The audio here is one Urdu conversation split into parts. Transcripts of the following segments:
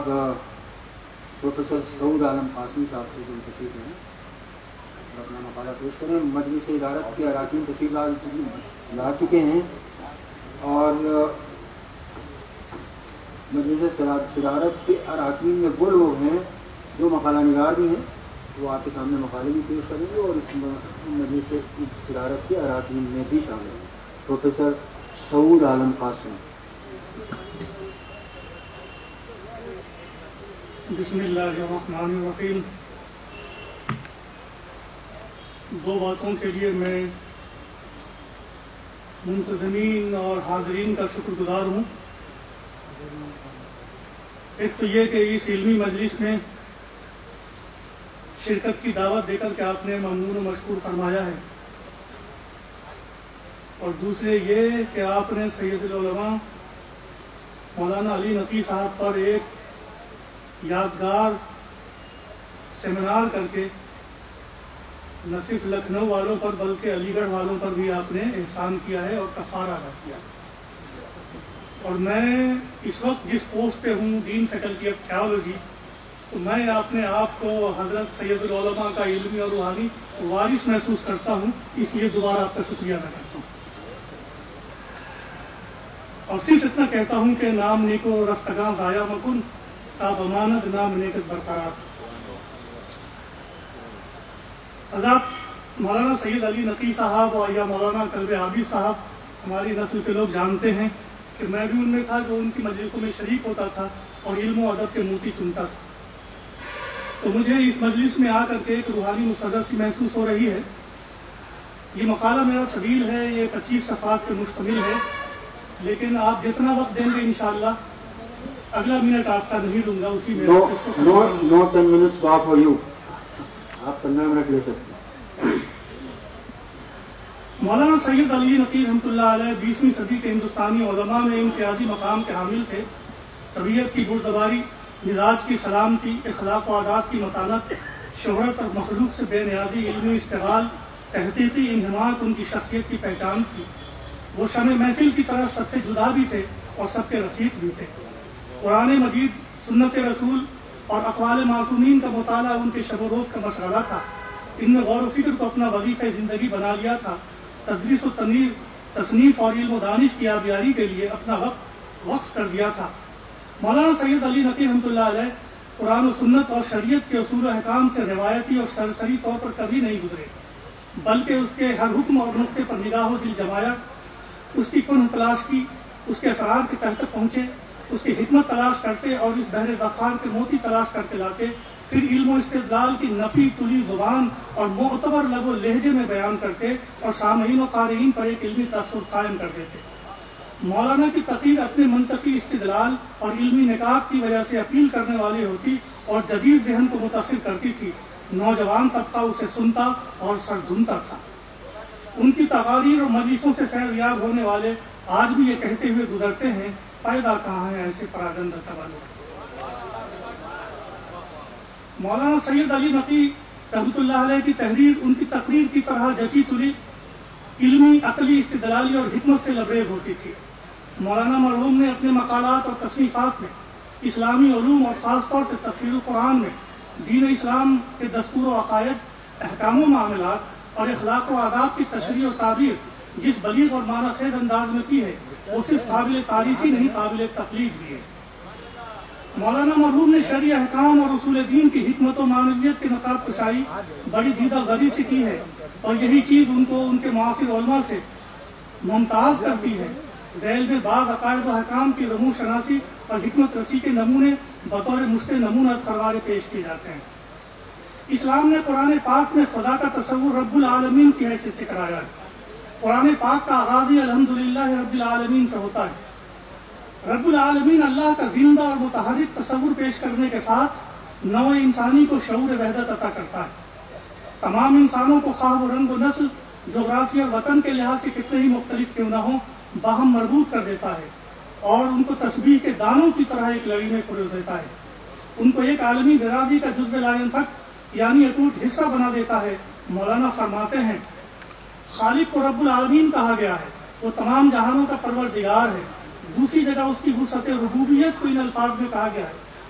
جناب پروفیسر سعود عالم قاسمی صاحب کو جو تشریف ہیں اپنا مقالہ پیش کریں. مجلس ادارت کے اراکین تشریف لا چکے ہیں اور مجلس صدارت کے اراکین میں وہ لوگ ہیں جو مقالہ نگار بھی ہیں، وہ آپ کے سامنے مقالے بھی پیش کریں گے اور اس مجلس صدارت کے اراکین میں بھی شامل ہیں. پروفیسر سعود عالم قاسمی. بسم اللہ الرحمن الرحیم. دو باتوں کے لیے میں منتظمین اور حاضرین کا شکر گزار ہوں. ایک تو یہ کہ اس علمی مجلس میں شرکت کی دعوت دے کر کے آپ نے ممنون و مشکور فرمایا ہے، اور دوسرے یہ کہ آپ نے سید العلماء مولانا علی نقی صاحب پر ایک یادگار سیمینار کر کے نہ صرف لکھنؤ والوں پر بلکہ علی گڑھ والوں پر بھی آپ نے احسان کیا ہے اور کفارہ ادا کیا. اور میں اس وقت جس پوسٹ پہ ہوں ڈین فیکلٹی آف تھیالوجی، تو میں اپنے آپ کو حضرت سید العلماء کا علمی اور روحانی وارث محسوس کرتا ہوں، اس لیے دوبارہ آپ کا شکریہ ادا کرتا ہوں. اور صرف اتنا کہتا ہوں کہ نام نیکو رفتگاں ضائع مکن تا بماند نام نیکت برقرار. حضرت مولانا سید علی نقی صاحب اور یا مولانا کلب عابد صاحب ہماری نسل کے لوگ جانتے ہیں کہ میں بھی ان میں تھا جو ان کی مجلسوں میں شریک ہوتا تھا اور علم و ادب کے موتی چنتا تھا. تو مجھے اس مجلس میں آ کر کے ایک روحانی مسرت سی محسوس ہو رہی ہے. یہ مقالہ میرا طویل ہے، یہ 25 صفحات پہ مشتمل ہے، لیکن آپ جتنا وقت دیں گے انشاءاللہ اگلا منٹ آپ کا نہیں لوں گا. اسی میں نو 10 minutes فار یو. آپ 15 منٹ لے سکتے ہیں. مولانا سید علی نقی رحمۃ اللہ علیہ 20ویں صدی کے ہندوستانی علماء میں امتیازی مقام کے حامل تھے. طبیعت کی بردباری، مزاج کی سلامتی، اخلاق و عادات کی متانت، شہرت اور مخلوق سے بے نیازی، علمی اشتغال، تحقیقی انہماک ان کی شخصیت کی پہچان تھی. وہ شمع محفل کی طرح سب سے جدا بھی تھے اور سب کے رفیق بھی تھے. قرآن مجید، سنت رسول اور اقوال معصومین کا مطالعہ ان کے شب و روز کا مشغلہ تھا. ان میں غور و فکر کو اپنا وظیفہ زندگی بنا لیا تھا. تدریس و تصنیف اور علم و دانش کی آبیاری کے لیے اپنا وقت وقف کر دیا تھا. مولانا سید علی نقی رحمۃ اللہ علیہ قرآن و سنت اور شریعت کے اصول و احکام سے روایتی اور سرسری طور پر کبھی نہیں گزرے، بلکہ اس کے ہر حکم اور نقطے پر نگاہ و دل جمایا، اس کی کنہ تلاش کی، اس کے اسرار کے تحت پہنچے، اس کی حکمت تلاش کرتے اور اس بحر ذخار کے موتی تلاش کر کے لاتے، پھر علم و استدلال کی نفی تلی زبان اور معتبر لب و لہجے میں بیان کرتے اور سامعین و قارئین پر ایک علمی تاثر قائم کر دیتے. مولانا کی تقریر اپنے منطقی استدلال اور علمی نکات کی وجہ سے اپیل کرنے والی ہوتی اور جدید ذہن کو متاثر کرتی تھی. نوجوان طبقہ اسے سنتا اور سر دھنتا تھا. ان کی تقاریر اور مجلسوں سے فیض یاب ہونے والے آج بھی یہ کہتے ہوئے گزرتے ہیں، پیدا کہاں ہے ایسے پراگندہ تولد. مولانا سید علی نقی رحمۃ اللہ علیہ کی تحریر ان کی تقریر کی طرح جچی تلی، علمی، عقلی، استدلالی اور حکمت سے لبریز ہوتی تھی. مولانا مرحوم نے اپنے مقالات اور تصنیفات میں اسلامی علوم اور خاص طور سے تفسیر القرآن میں دین اسلام کے دستور و عقائد، احکام و معاملات اور اخلاق و آداب کی تشریح و تعبیر جس بلیغ اور معنی خیز انداز میں کی ہے، وہ صرف قابل تعریف ہی نہیں، قابل تقلید بھی ہے. مولانا مرحوم نے شرعی احکام اور اصول دین کی حکمت و معنویت کے نقاب کشائی بڑی دیدہ غدی سے کی ہے، اور یہی چیز ان کو ان کے معاصر علماء سے ممتاز کرتی ہے. ذیل میں بعض عقائد و احکام کی رموز شناسی اور حکمت رسی کے نمونے بطور مشت نمونہ خروارے پیش کیے جاتے ہیں. اسلام نے قرآن پاک میں خدا کا تصور رب العالمین کی حیثیت سے کرایا ہے. قرآن پاک کا آغاز ہی الحمدللہ رب العالمین سے ہوتا ہے. رب العالمین اللہ کا زندہ اور متحرک تصور پیش کرنے کے ساتھ نوع انسانی کو شعور وحدت عطا کرتا ہے. تمام انسانوں کو خواہ و رنگ و نسل، جغرافی اور وطن کے لحاظ سے کتنے ہی مختلف کیوں نہ ہوں باہم مربوط کر دیتا ہے اور ان کو تسبیح کے دانوں کی طرح ایک لڑی میں پروے دیتا ہے. ان کو ایک عالمی برادری کا جزو لا ینفک یعنی اٹوٹ حصہ بنا دیتا ہے. مولانا فرماتے ہیں خالق کو رب العالمین کہا گیا ہے، وہ تمام جہانوں کا پروردگار ہے. دوسری جگہ اس کی وسعت ربوبیت کو ان الفاظ میں کہا گیا ہے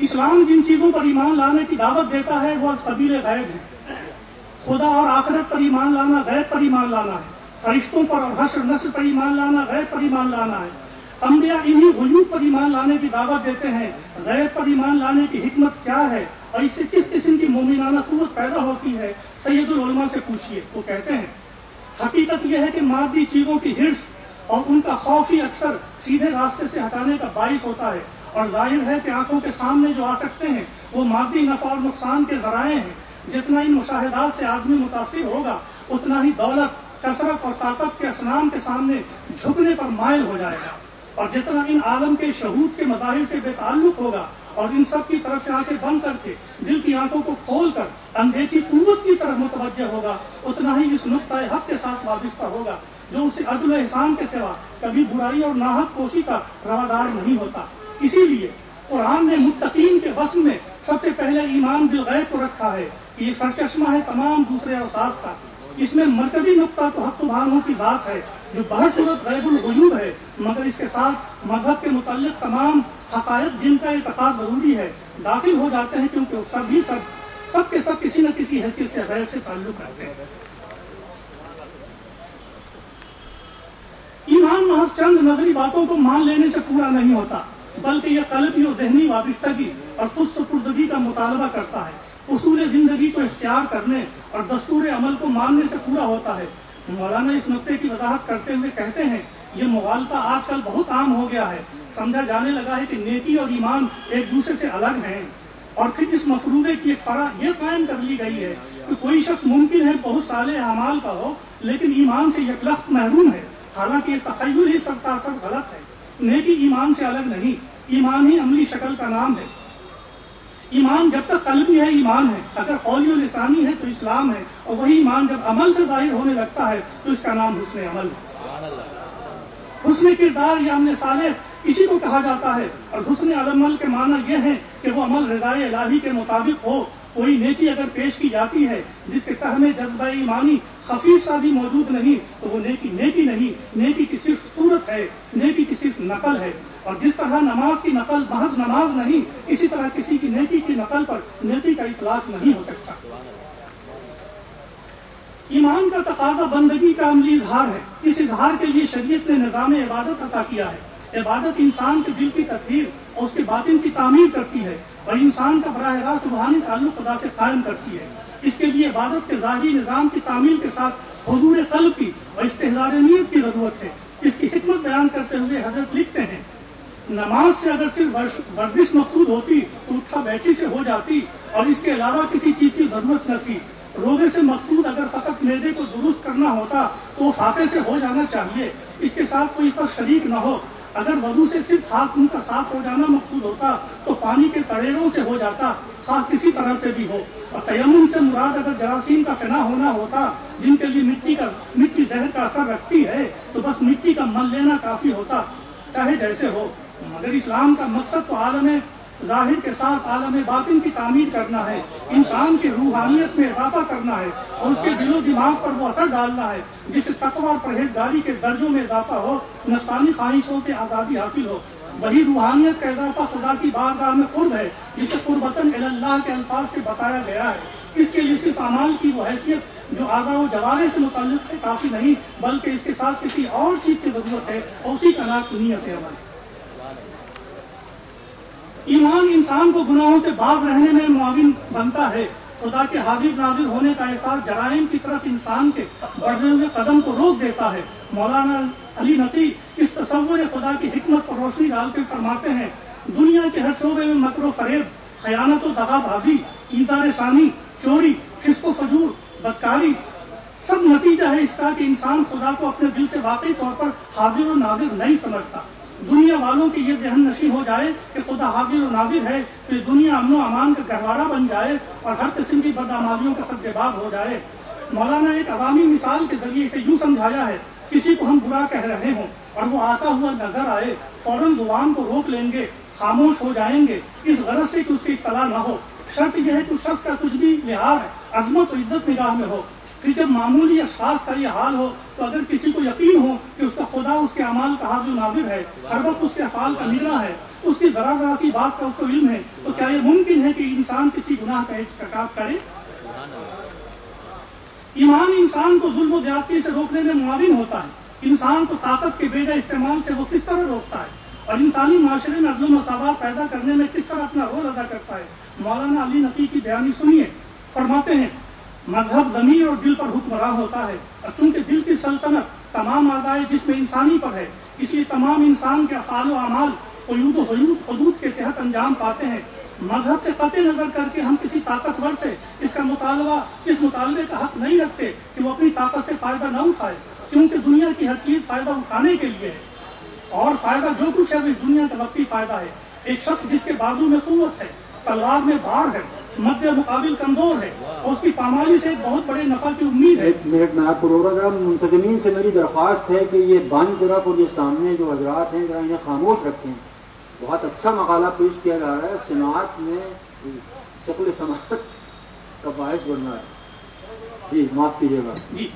اسلام جن چیزوں پر ایمان لانے کی دعوت دیتا ہے وہ از قبیل غیب ہے. خدا اور آخرت پر ایمان لانا غیب پر ایمان لانا ہے. فرشتوں پر اور حشر نسل پر ایمان لانا غیب پر ایمان لانا ہے. انبیاء انہی غیوب پر ایمان لانے کی دعوت دیتے ہیں. غیب پر ایمان لانے کی حکمت کیا ہے اور اس سے کس قسم کی مومنانہ قوت پیدا ہوتی ہے، سید العلماء سے پوچھیے. وہ کہتے ہیں حقیقت یہ ہے کہ مادی چیزوں کی ہرس اور ان کا خوف ہی اکثر سیدھے راستے سے ہٹانے کا باعث ہوتا ہے. اور ظاہر ہے کہ آنکھوں کے سامنے جو آ سکتے ہیں وہ مادی نفع اور نقصان کے ذرائع ہیں. جتنا ان مشاہدات سے آدمی متاثر ہوگا اتنا ہی دولت، کثرت اور طاقت کے اصنام کے سامنے جھکنے پر مائل ہو جائے گا. اور جتنا ان عالم کے شہود کے مظاہر سے بے تعلق ہوگا اور ان سب کی طرف سے آنکھیں بند کر کے دل کی آنکھوں کو کھول کر اندیکھی قوت کی طرف متوجہ ہوگا اتنا ہی اس نقطۂ حق کے ساتھ وابستہ ہوگا جو اسے عدل و احسان کے سوا کبھی برائی اور ناحق کوشی کا روادار نہیں ہوتا. اسی لیے قرآن نے متقین کے وصف میں سب سے پہلے ایمان بالغیب کو رکھا ہے کہ یہ سرچشمہ ہے تمام دوسرے اوصاف کا. اس میں مرکزی نقطہ تو حق سبحانہ کی ذات ہے جو بہر صورت غیب الغیوب ہے، مگر اس کے ساتھ مذہب کے متعلق تمام حقائق جن کا اعتقاد ضروری ہے داخل ہو جاتے ہیں، کیونکہ وہ سب کے سب کسی نہ کسی حیثیت سے غیب سے تعلق رکھتے ہیں. ایمان محض چند نظری باتوں کو مان لینے سے پورا نہیں ہوتا، بلکہ یہ قلبی و ذہنی وابستگی اور خود سپردگی کا مطالبہ کرتا ہے. اصول زندگی کو اختیار کرنے اور دستور عمل کو ماننے سے پورا ہوتا ہے. مولانا اس نقطے کی وضاحت کرتے ہوئے کہتے ہیں یہ مغالطہ آج کل بہت عام ہو گیا ہے. سمجھا جانے لگا ہے کہ نیکی اور ایمان ایک دوسرے سے الگ ہیں، اور پھر اس مفروضے کی ایک فرع یہ قائم کر لی گئی ہے کہ کوئی شخص ممکن ہے بہت صالح اعمال کا ہو لیکن ایمان سے یکلخت محروم ہے. حالانکہ یہ تخیل ہی سرتاسر غلط ہے. نیکی ایمان سے الگ نہیں، ایمان ہی عملی شکل کا نام ہے. ایمان جب تک قلبی ہے ایمان ہے، اگر قولی و لسانی ہے تو اسلام ہے، اور وہی ایمان جب عمل سے ظاہر ہونے لگتا ہے تو اس کا نام حسن عمل ہے. حسن کردار یا عمل صالح اسی کو کہا جاتا ہے، اور حسن عمل کے معنی یہ ہے کہ وہ عمل رضائے الہی کے مطابق ہو. کوئی نیکی اگر پیش کی جاتی ہے جس کے تہ میں جذبہ ایمانی خفیف سا بھی موجود نہیں تو وہ نیکی نہیں، نیکی کی صرف صورت ہے، نیکی کی صرف نقل ہے. اور جس طرح نماز کی نقل محض نماز نہیں، اسی طرح کسی کی نیکی کی نقل پر نیکی کا اطلاق نہیں ہو سکتا. ایمان کا تقاضا بندگی کا عملی اظہار ہے. اس اظہار کے لیے شریعت نے نظام عبادت عطا کیا ہے. عبادت انسان کے دل کی تطہیر اور اس کے باطن کی تعمیر کرتی ہے اور انسان کا براہ راست روحانی تعلق خدا سے قائم کرتی ہے. اس کے لیے عبادت کے ظاہری نظام کی تعمیل کے ساتھ حضور قلب کی اور استحضار نیت کی ضرورت ہے. اس کی حکمت بیان کرتے ہوئے حضرت لکھتے ہیں نماز سے اگر صرف ورزش مقصود ہوتی تو اٹھا بیٹھی سے ہو جاتی اور اس کے علاوہ کسی چیز کی ضرورت نہ تھی. روزے سے مقصود اگر فقط معدے کو درست کرنا ہوتا تو وہ فاقے سے ہو جانا چاہیے، اس کے ساتھ کوئی کس شریک نہ ہو. اگر وضو سے صرف ہاتھ منہ کا صاف ہو جانا مقصود ہوتا تو پانی کے تڑیروں سے ہو جاتا، خواہ کسی طرح سے بھی ہو. اور تیمم سے مراد اگر جراثیم کا فنا ہونا ہوتا جن کے لیے مٹی زہر کا اثر رکھتی ہے تو بس مٹی کا مل لینا کافی ہوتا، چاہے جیسے ہو. مگر اسلام کا مقصد تو عالم ظاہر کے ساتھ عالم باطن کی تعمیر کرنا ہے، انسان کی روحانیت میں اضافہ کرنا ہے اور اس کے دل و دماغ پر وہ اثر ڈالنا ہے جس سے تقوی اور پرہیزگاری کے درجوں میں اضافہ ہو، نفسانی خواہشوں سے آزادی حاصل ہو. وہی روحانیت کا اضافہ خدا کی بارگاہ میں قرب ہے جسے قربتاً الی اللہ کے الفاظ سے بتایا گیا ہے. اس کے لیے صرف اعمال کی وہ حیثیت جو اعضاء و جوارح سے متعلق ہے کافی نہیں، بلکہ اس کے ساتھ کسی اور چیز کی ضرورت ہے اور اسی کا نام نیت عمل ہے. ایمان انسان کو گناہوں سے باز رہنے میں معاون بنتا ہے. خدا کے حاضر ناظر ہونے کا احساس جرائم کی طرف انسان کے بڑھتے ہوئے قدم کو روک دیتا ہے. مولانا علی نقی اس تصور خدا کی حکمت پر روشنی ڈالتے فرماتے ہیں دنیا کے ہر شعبے میں مکر و فریب، خیانت و دغا بازی، ایذا رسانی، چوری، فسق و فجور، بدکاری سب نتیجہ ہے اس کا کہ انسان خدا کو اپنے دل سے واقعی طور پر حاضر و ناظر نہیں سمجھتا. دنیا والوں کی یہ ذہن نشین ہو جائے کہ خدا حاضر و ناظر ہے تو دنیا امن و امان کا گہوارہ بن جائے اور ہر قسم کی بدعمالیوں کا سدباب ہو جائے. مولانا ایک عوامی مثال کے ذریعے اسے یوں سمجھایا ہے کسی کو ہم برا کہہ رہے ہوں اور وہ آتا ہوا نظر آئے، فوراً زبان کو روک لیں گے، خاموش ہو جائیں گے اس غرض سے کہ اس کی اطلاع نہ ہو. شرط یہ ہے کہ اس شخص کا کچھ بھی لحاظ، عظمت و عزت نگاہ میں ہو. پھر جب معمولی اشخاص کا یہ حال ہو تو اگر کسی کو یقین ہو کہ اس کا خدا اس کے اعمال کا حاضر ناظر ہے، ہر وقت اس کے افعال کا نگراں ہے، اس کی ذرا ذرا سی بات کا اس کو علم ہے، تو کیا یہ ممکن ہے کہ انسان کسی گناہ کا ارتکاب کرے؟ ایمان انسان کو ظلم و زیادتی سے روکنے میں معاون ہوتا ہے، انسان کو طاقت کے بے جا استعمال سے وہ کس طرح روکتا ہے، اور انسانی معاشرے میں عدل و مساوات پیدا کرنے میں کس طرح اپنا رول ادا کرتا ہے۔ مولانا علی نقی کی بیانی سنیے، فرماتے ہیں مذہب ضمیر اور دل پر حکمراں ہوتا ہے، اور چونکہ دل کی سلطنت تمام اعضائے جسم انسانی پر ہے، اس لیے تمام انسان کے افعال و اعمال قیود و حدود کے تحت انجام پاتے ہیں۔ مذہب سے قطع نظر کر کے ہم کسی طاقتور سے اس مطالبے کا حق نہیں رکھتے کہ وہ اپنی طاقت سے فائدہ نہ اٹھائے، کیونکہ دنیا کی ہر چیز فائدہ اٹھانے کے لیے ہے، اور فائدہ جو کچھ ہے وہ اس دنیا کا وقتی فائدہ ہے۔ ایک شخص جس کے بازو میں قوت ہے، تلوار میں باڑ ہے، مد مقابل کمزور ہے، اور اس کی پامالی سے ایک بہت بڑے نفع کی امید ہے۔ ایک منٹ میں آپ کو روک رہا ہوں، منتظمین سے میری درخواست ہے کہ یہ بائیں طرف اور یہ سامنے جو حضرات ہیں ذرا انہیں خاموش رکھیں۔ بہت اچھا مقالہ پیش کیا جا رہا ہے، سماعت میں شکل سماعت کا باعث بننا ہے۔ جی معاف کیجیے گا۔ جی،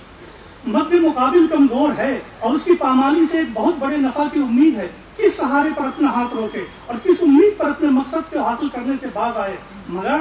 مد مقابل کمزور ہے اور اس کی پامالی سے ایک بہت بڑے نفع کی امید ہے، کس سہارے پر اپنا ہاتھ روکے اور کس امید پر اپنے مقصد کو حاصل کرنے سے باز آئے۔ مگر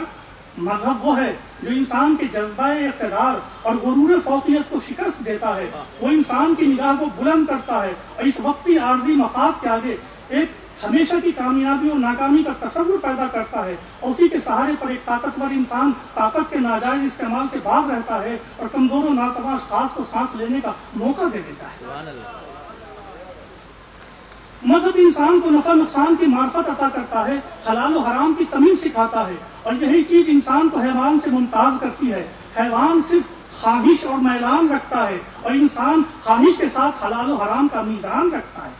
مذہب وہ ہے جو انسان کے جذبہ اقتدار اور غرور فوقیت کو شکست دیتا ہے، وہ انسان کی نگاہ کو بلند کرتا ہے اور اس وقتی عارضی مفاد کے آگے ایک ہمیشہ کی کامیابی اور ناکامی کا تصور پیدا کرتا ہے، اور اسی کے سہارے پر ایک طاقتور انسان طاقت کے ناجائز استعمال سے باز رہتا ہے اور کمزور و ناتواں اشخاص کو سانس لینے کا موقع دے دیتا ہے۔ مذہب انسان کو نفع نقصان کی معرفت عطا کرتا ہے، حلال و حرام کی تمیز سکھاتا ہے، اور یہی چیز انسان کو حیوان سے ممتاز کرتی ہے۔ حیوان صرف خواہش اور میلان رکھتا ہے اور انسان خواہش کے ساتھ حلال و حرام کا میزان رکھتا ہے۔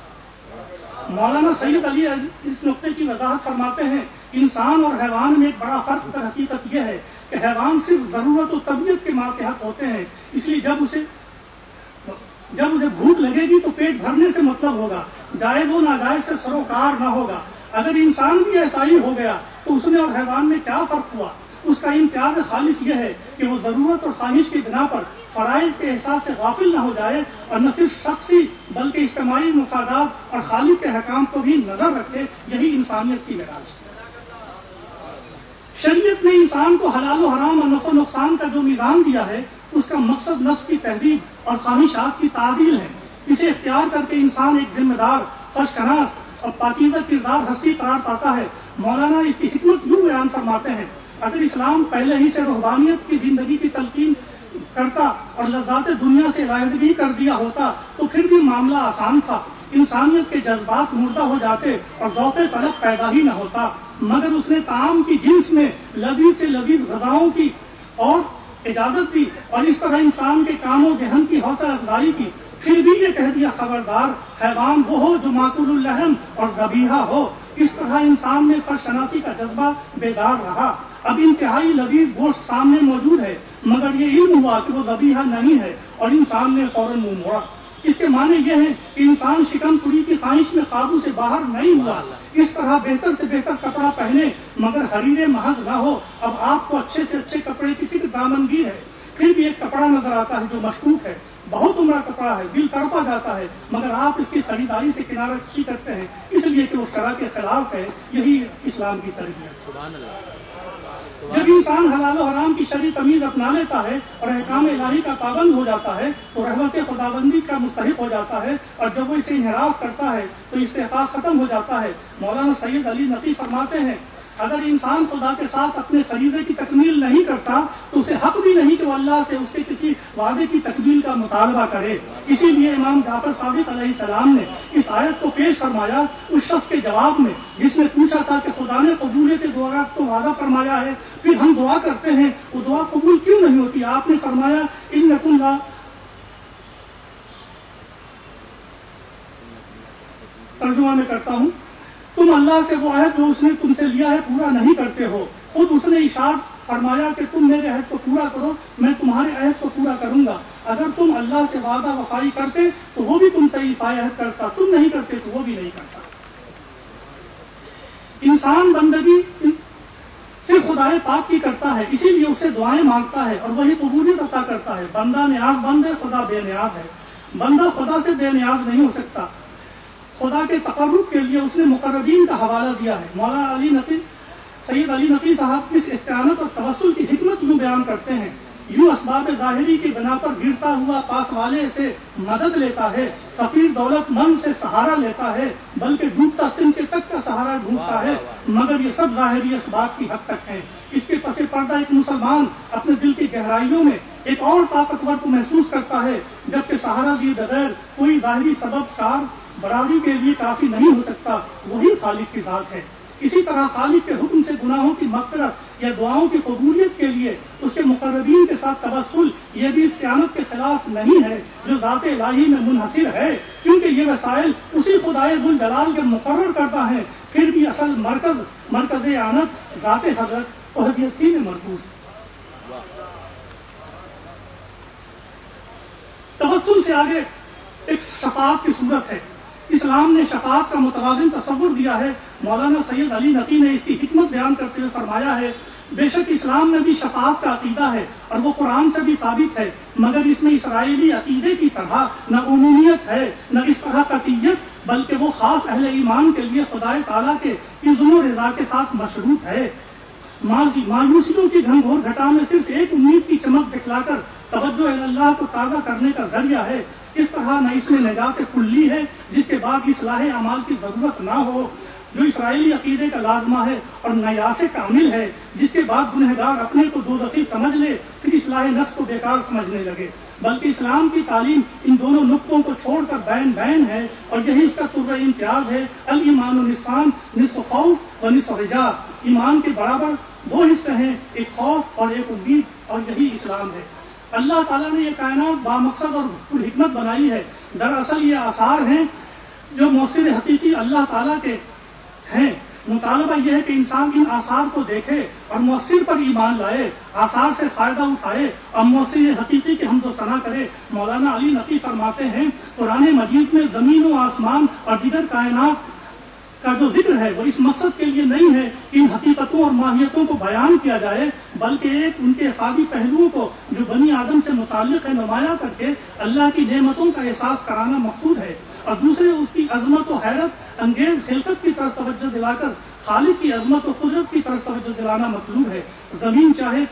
مولانا سید علی اس نقطے کی وضاحت فرماتے ہیں، انسان اور حیوان میں ایک بڑا فرق در حقیقت یہ ہے کہ حیوان صرف ضرورت و طبیعت کے ماتحت ہوتے ہیں، اس لیے جب اسے بھوک لگے گی تو پیٹ بھرنے سے مطلب ہوگا، جائز و ناجائز سے سروکار نہ ہوگا۔ اگر انسان بھی ایسا ہی ہو گیا تو اس میں اور حیوان میں کیا فرق ہوا؟ اس کا امتیاز خالص یہ ہے کہ وہ ضرورت اور خواہش کی بنا پر فرائض کے احساس سے غافل نہ ہو جائے اور نہ صرف شخصی بلکہ اجتماعی مفادات اور خالق کے حکام کو بھی نظر رکھے۔ یہی انسانیت کی معراج ہے۔ شریعت نے انسان کو حلال و حرام اور نفع و نقصان کا جو میزان دیا ہے، اس کا مقصد نفس کی تہذیب اور خواہشات کی تعدیل ہے۔ اسے اختیار کر کے انسان ایک ذمہ دار، خوشکناس اور پاکیزہ کردار ہستی قرار پاتا ہے۔ مولانا اس کی حکمت یوں بیان فرماتے ہیں، اگر اسلام پہلے ہی سے روحانیت کی زندگی کی تلقین کرتا اور لذات دنیا سے علیحدگی کر دیا ہوتا تو پھر بھی معاملہ آسان تھا، انسانیت کے جذبات مردہ ہو جاتے اور ذوق طلب پیدا ہی نہ ہوتا۔ مگر اس نے طعام کی جنس میں لذیذ سے لذیذ غذاؤں کی اور اجازت دی اور اس طرح انسان کے کام و ذہن کی حوصلہ افزائی کی، پھر بھی یہ کہہ دیا خبردار حیوان وہ ہو جو ماکول اللحم اور ذبیحہ ہو۔ اس طرح انسان میں فرش شناسی کا جذبہ بیدار رہا۔ اب انتہائی لذیذ گوشت سامنے موجود ہے، مگر یہ علم ہوا کہ وہ ذبیحہ نہیں ہے اور انسان نے فوراً منہ موڑا۔ اس کے معنی یہ ہے کہ انسان شکم پوری کی خواہش میں قابو سے باہر نہیں ہوا۔ اس طرح بہتر سے بہتر کپڑا پہنے مگر حریر محض نہ ہو۔ اب آپ کو اچھے سے اچھے کپڑے کی فکر دامنگیر ہے، پھر بھی ایک کپڑا نظر آتا ہے جو مشکوک ہے، بہت عمرہ کپڑا ہے، دل تڑپا جاتا ہے، مگر آپ اس کی خریداری سے کنارہ کشی کرتے ہیں، اس لیے کہ وہ شرع کے خلاف ہے۔ یہی اسلام کی تربیت ہے۔ جب انسان حلال و حرام کی شرعی تمیز اپنا لیتا ہے اور احکام الہی کا پابند ہو جاتا ہے تو رحمت خداوندی کا مستحق ہو جاتا ہے، اور جب وہ اسے انحراف کرتا ہے تو استحقاق ختم ہو جاتا ہے۔ مولانا سید علی نقی فرماتے ہیں، اگر انسان خدا کے ساتھ اپنے فریضے کی تکمیل نہیں کرتا تو اسے حق بھی نہیں کہ وہ اللہ سے اس کے کسی وعدے کی تکمیل کا مطالبہ کرے۔ اسی لیے امام جعفر صادق علیہ السلام نے اس آیت کو پیش فرمایا اس شخص کے جواب میں جس نے پوچھا تھا کہ خدا نے قبولیت دعا کو وعدہ فرمایا ہے، پھر ہم دعا کرتے ہیں، وہ دعا قبول کیوں نہیں ہوتی؟ آپ نے فرمایا انکم لا ترجمہ میں کرتا ہوں، تم اللہ سے وہ عہد جو اس نے تم سے لیا ہے پورا نہیں کرتے ہو۔ خود اس نے ارشاد فرمایا کہ تم میرے عہد کو پورا کرو، میں تمہارے عہد کو پورا کروں گا۔ اگر تم اللہ سے وعدہ وفائی کرتے تو وہ بھی تم سے ایفائے عہد کرتا، تم نہیں کرتے تو وہ بھی نہیں کرتا۔ انسان بندگی صرف خدائے پاک کی کرتا ہے، اسی لیے اسے دعائیں مانگتا ہے اور وہی قبولیت عطا کرتا ہے۔ بندہ نیاز مند ہے، خدا بے نیاز ہے۔ بندہ خدا سے بے نیاز نہیں ہو سکتا۔ خدا کے تقرب کے لیے اس نے مقربین کا حوالہ دیا ہے۔ مولانا سید علی نقی صاحب اس استعانت اور توسل کی حکمت یوں بیان کرتے ہیں، یوں اسباب ظاہری کی بنا پر گرتا ہوا پاس والے سے مدد لیتا ہے، فقیر دولت مند سے سہارا لیتا ہے، بلکہ ڈوبتا تنکے تک کا سہارا ڈھونڈتا ہے، مگر یہ سب ظاہری اسباب کی حد تک ہیں۔ اس کے پس پردہ ایک مسلمان اپنے دل کی گہرائیوں میں ایک اور طاقتور کو محسوس کرتا ہے، جبکہ سہارا دیے بغیر کوئی ظاہری سبب کار برابری کے لیے کافی نہیں ہو سکتا، وہی خالق کی ذات ہے۔ اسی طرح خالق کے حکم سے گناہوں کی مغفرت یا دعاؤں کی قبولیت کے لیے اس کے مقربین کے ساتھ توسل یہ بھی استعانت کے خلاف نہیں ہے جو ذات الہی میں منحصر ہے، کیونکہ یہ وسائل اسی خدائے ذوالجلال کے مقرر کرتا ہے، پھر بھی اصل مرکز اعانت ذات حضرت احدیت ہی میں مرکوز ہے۔ توسل سے آگے ایک شفاعت کی صورت ہے۔ اسلام نے شفاعت کا متوازن تصور دیا ہے۔ مولانا سید علی نقی نے اس کی حکمت بیان کرتے ہوئے فرمایا ہے، بے شک اسلام میں بھی شفاعت کا عقیدہ ہے اور وہ قرآن سے بھی ثابت ہے، مگر اس میں اسرائیلی عقیدے کی طرح نہ عمومیت ہے نہ اس طرح قطعیت، بلکہ وہ خاص اہل ایمان کے لیے خدائے تعالیٰ کے اذن و رضا کے ساتھ مشروط ہے۔ مایوسیوں کی گھنگھور گھٹا میں صرف ایک امید کی چمک دکھلا کر توجہ اللہ کو تازہ کرنے کا ذریعہ ہے۔ اس طرح نہ اس میں نجات کلی ہے جس کے بعد اصلاح اعمال کی ضرورت نہ ہو جو اسرائیلی عقیدے کا لازمہ ہے، اور نہ یاس کامل ہے جس کے بعد گنہگار اپنے کو دوزخی سمجھ لے پھر اصلاح نفس کو بیکار سمجھنے لگے، بلکہ اسلام کی تعلیم ان دونوں نقطوں کو چھوڑ کر بین ہے، اور یہی اس کا طر امتیاز ہے۔ الایمان نصفان، نصف خوف و نصف رجا، ایمان کے برابر دو حصے ہیں، ایک خوف اور ایک امید، اور یہی اسلام ہے۔ اللہ تعالیٰ نے یہ کائنات بامقصد اور پر حکمت بنائی ہے۔ دراصل یہ آثار ہیں جو مؤثر حقیقی اللہ تعالیٰ کے ہیں۔ مطالبہ یہ ہے کہ انسان ان آثار کو دیکھے اور مؤثر پر ایمان لائے، آثار سے فائدہ اٹھائے اور مؤثر حقیقی کے حمد و ثنا کرے۔ مولانا علی نقی فرماتے ہیں، قرآن مجید میں زمین و آسمان اور دیگر کائنات کا جو ذکر ہے وہ اس مقصد کے لیے نہیں ہے کہ ان حقیقتوں اور ماہیتوں کو بیان کیا جائے، بلکہ ایک ان کے افادی پہلوؤں کو جو بنی آدم سے متعلق ہے نمایاں کر کے اللہ کی نعمتوں کا احساس کرانا مقصود ہے، اور دوسرے اس کی عظمت و حیرت انگیز خلقت کی طرف توجہ دلا کر خالق کی عظمت و قدرت کی طرف توجہ دلانا مطلوب ہے۔ زمین چاہے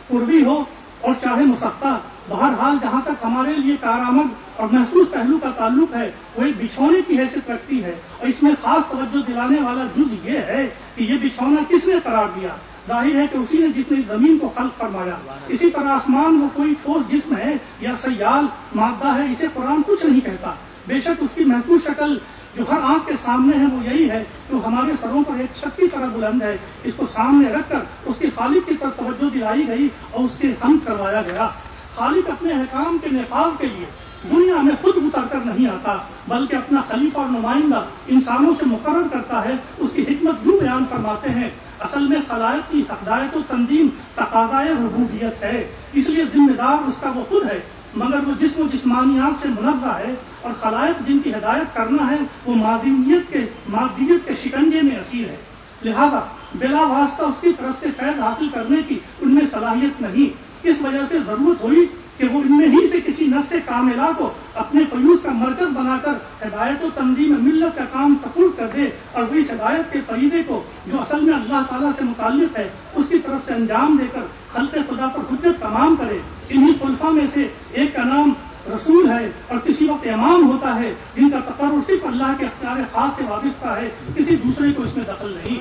قربی ہو اور چاہے مسطح، بہرحال جہاں تک ہمارے لیے کارآمد اور محسوس پہلو کا تعلق ہے وہ ایک بچھونے کی حیثیت رکھتی ہے، اور اس میں خاص توجہ دلانے والا جز یہ ہے کہ یہ بچھونا کس نے قرار دیا؟ ظاہر ہے کہ اسی نے جس نے زمین کو خلق فرمایا۔ اسی طرح آسمان وہ کوئی ٹھوس جسم ہے یا سیال مادہ ہے، اسے قرآن کچھ نہیں کہتا۔ بے شک اس کی محسوس شکل جو ہر آنکھ کے سامنے ہے وہ یہی ہے کہ وہ ہمارے سروں پر ایک چھت کی طرح بلند ہے، اس کو سامنے رکھ کر اس کے خالق کی طرف توجہ دلائی گئی اور اس کے حمد کروایا گیا۔ خالق اپنے احکام کے نفاذ کے لیے دنیا میں خود اتر کر نہیں آتا، بلکہ اپنا خلیفہ اور نمائندہ انسانوں سے مقرر کرتا ہے۔ اس کی حکمت یوں بیان فرماتے ہیں، اصل میں خلائق کی ہدایت و تنظیم تقاضائے ربوبیت ہے، اس لیے ذمہ دار اس کا وہ خود ہے، مگر وہ جسم و جسمانیات سے منزہ ہے، اور خلائق جن کی ہدایت کرنا ہے وہ مادیت کے شکنجے میں اسیر ہے، لہذا بلا واسطہ اس کی طرف سے فیض حاصل کرنے کی ان میں صلاحیت نہیں۔ اس وجہ سے ضرورت ہوئی کہ وہ ان میں ہی سے کسی نفس کاملہ کو اپنے فیوز کا مرکز بنا کر ہدایت و تنظیم ملت کا کام سپرد کر دے، اور وہ اس ہدایت کے فریضے کو جو اصل میں اللہ تعالیٰ سے متعلق ہے اس کی طرف سے انجام دے کر خلق خدا پر حجت تمام کرے۔ انہی خلفاء میں سے ایک کا نام رسول ہے اور کسی وقت امام ہوتا ہے، جن کا تقرر صرف اللہ کے اختیار خاص سے وابستہ ہے، کسی دوسرے کو اس میں دخل نہیں۔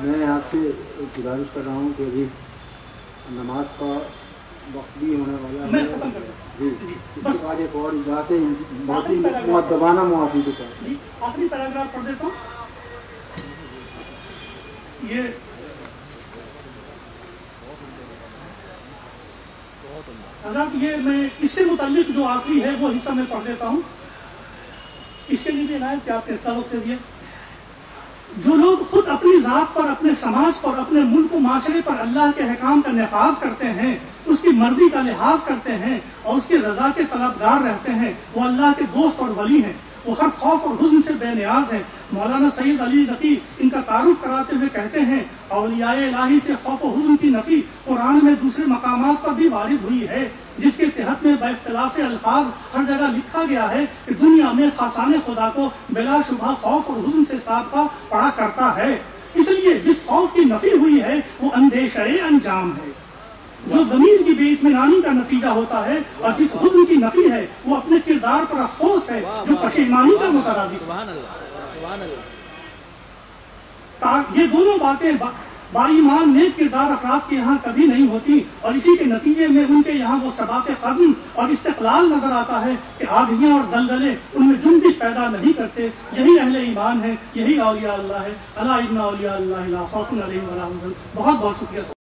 میں آپ سے گزارش کر رہا ہوں کہ ابھی نماز کا وقت بھی ہونے والا ہے، جی اس کے بعد ایک اور جہاں سے بہت ہی مؤدبانہ معافی کے ساتھ آخری پیراگراف پڑھ دیتا ہوں۔ یہ حضرت یہ میں اس سے متعلق جو آخری ہے وہ حصہ میں پڑھ دیتا ہوں، اس کے لیے بھی عنایت کہ آپ نے اتنا وقت دے دیا۔ جو لوگ خود اپنی ذات پر، اپنے سماج پر، اپنے ملک و معاشرے پر اللہ کے احکام کا نفاذ کرتے ہیں، اس کی مرضی کا لحاظ کرتے ہیں اور اس کی رضا کے طلبگار رہتے ہیں، وہ اللہ کے دوست اور ولی ہیں۔ وہ ہر خوف اور حزن سے بے نیاز ہے۔ مولانا سید علی نقی ان کا تعارف کراتے ہوئے کہتے ہیں اولیاء الہی سے خوف و حزن کی نفی قرآن میں دوسرے مقامات پر بھی وارد ہوئی ہے، جس کے تحت میں با اختلاف الفاظ ہر جگہ لکھا گیا ہے کہ دنیا میں خاصان خدا کو بلا شبہ خوف اور حزن سے سابقہ پڑا کرتا ہے۔ اس لیے جس خوف کی نفی ہوئی ہے وہ اندیشہ انجام ہے، جو ضمیر کی بے اطمینانی کا نتیجہ ہوتا ہے، اور جس حزن کی نفی ہے وہ اپنے کردار پر افسوس ہے جو پشیمانی کا مترادف ہے۔ یہ دونوں باتیں با ایمان نیک کردار افراد کے یہاں کبھی نہیں ہوتی، اور اسی کے نتیجے میں ان کے یہاں وہ ثبات قدم اور استقلال نظر آتا ہے کہ آدھیاں اور دلدلے ان میں جنبش پیدا نہیں کرتے۔ یہی اہل ایمان ہے، یہی اولیاء اللہ ہے۔ الا ان اولیاء اللہ لا خوف علیہم ولا هم يحزنون۔ بہت بہت شکریہ۔